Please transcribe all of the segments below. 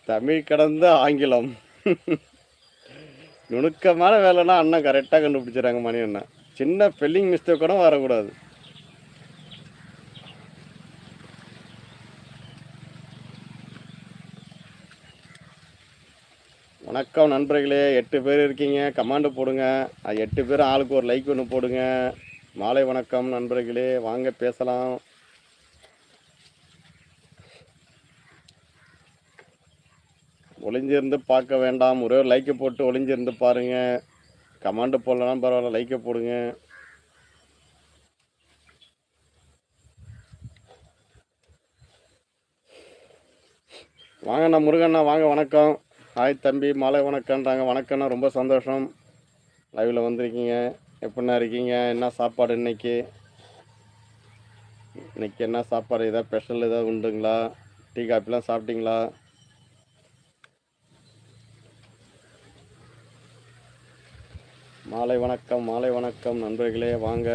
தமிழ் கடந்த ஆங்கிலம். நுணுக்கமான வேலைன்னா அண்ணன் கரெக்டாக கண்டுபிடிச்சிடறாங்க மணி அண்ணன். சின்ன ஸ்பெல்லிங் மிஸ்டேக் கூட வரக்கூடாது. வணக்கம் நண்பர்களே, 8 பேர் இருக்கீங்க. கமாண்டு போடுங்க. 8 பேர் ஆளுக்கு ஒரு லைக் ஒன்று போடுங்க. மாலை வணக்கம் நண்பர்களே, வாங்க பேசலாம். ஒளிஞ்சிருந்து பார்க்க வேண்டாம், ஒரே ஒரு லைக்கை போட்டு ஒளிஞ்சிருந்து பாருங்க. கமாண்டு போடலாம் பரவாயில்ல, லைக்கை போடுங்க. வாங்கண்ணா முருகண்ணா, வாங்க வணக்கம். ஹாய் தம்பி, மாலை வணக்கம்ன்றாங்க. வணக்கம்ண்ணா, ரொம்ப சந்தோஷம் லைவில் வந்திருக்கீங்க. எப்படிண்ணா இருக்கீங்க? என்ன சாப்பாடு இன்னைக்கு என்ன சாப்பாடு? ஏதாவது ஸ்பெஷல் ஏதாவது உண்டுங்களா? டீ காப்பிலாம் சாப்பிட்டீங்களா? மாலை வணக்கம் நண்பர்களே, வாங்க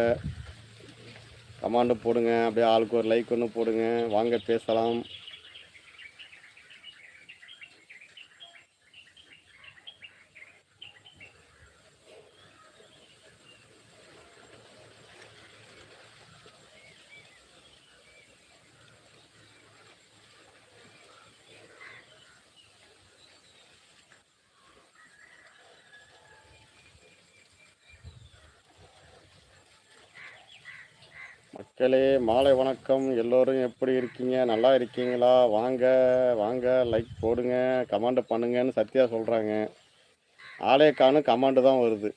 கமாண்டு போடுங்க. அப்படியே ஆளுக்கு ஒரு லைக் ஒன்று போடுங்க. வாங்க பேசலாம். மக்களே, மாலை வணக்கம். எல்லோரும் எப்படி இருக்கீங்க? நல்லா இருக்கீங்களா? வாங்க வாங்க, லைக் போடுங்க, கமாண்டு பண்ணுங்கன்னு சத்யா சொல்கிறாங்க. ஆளே காணும், கமாண்டு தான் வருது.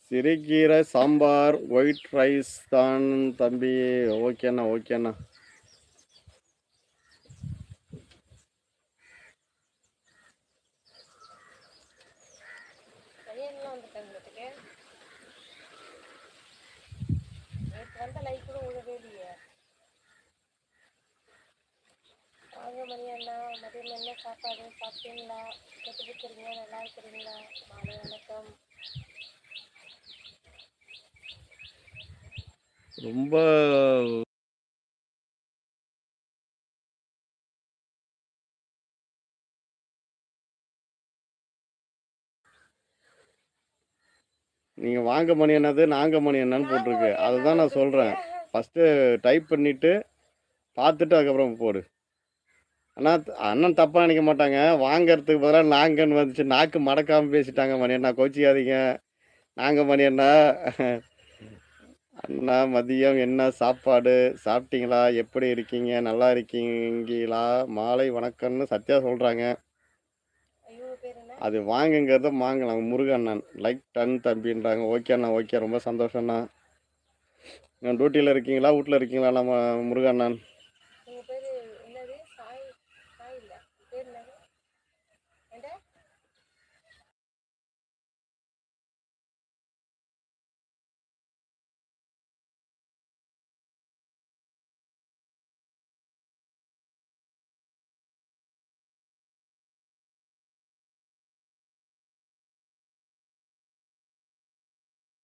சிறுகீரை சாம்பார், ஒயிட் ரைஸ் தான் தம்பி. ஓகேண்ணா ஓகேண்ணா. மணி அண்ணா, மதியம் என்ன சாப்பாடு சாப்பிட்டீங்களா? எப்படி இருக்கிறீங்க? நல்லா இருக்கிறீங்களா? மாலை வணக்கம். ரொம்ப நீங்கள் வாங்க மணி என்னது, நாங்க மணி என்னன்னு போட்டிருக்கு. அதுதான் நான் சொல்கிறேன். ஃபஸ்ட்டு டைப் பண்ணிவிட்டு பார்த்துட்டு அதுக்கப்புறம் போடு. ஆனால் அண்ணன் தப்பாக நினைக்க மாட்டாங்க. வாங்கிறதுக்கு பதிலாக நாங்கன்னு வந்துச்சு. நாக்கு மடக்காமல் பேசிட்டாங்க மணி அண்ணா, கோச்சிக்காதீங்க. நாங்கள் மணி அண்ணா. அண்ணா மதியம் என்ன சாப்பாடு சாப்பிட்டீங்களா? எப்படி இருக்கீங்க? நல்லா இருக்கீங்களா? மாலை வணக்கம்னு சத்யா சொல்கிறாங்க. அது வாங்குங்கிறத வாங்கலாம். முருகண்ணன் லைக் 10 தம்பின்றாங்க. ஓகே அண்ணா, ஓகே, ரொம்ப சந்தோஷம்ண்ணா. டியூட்டியில் இருக்கீங்களா, வீட்டில் இருக்கீங்களா நம்ம முருகண்ணன்?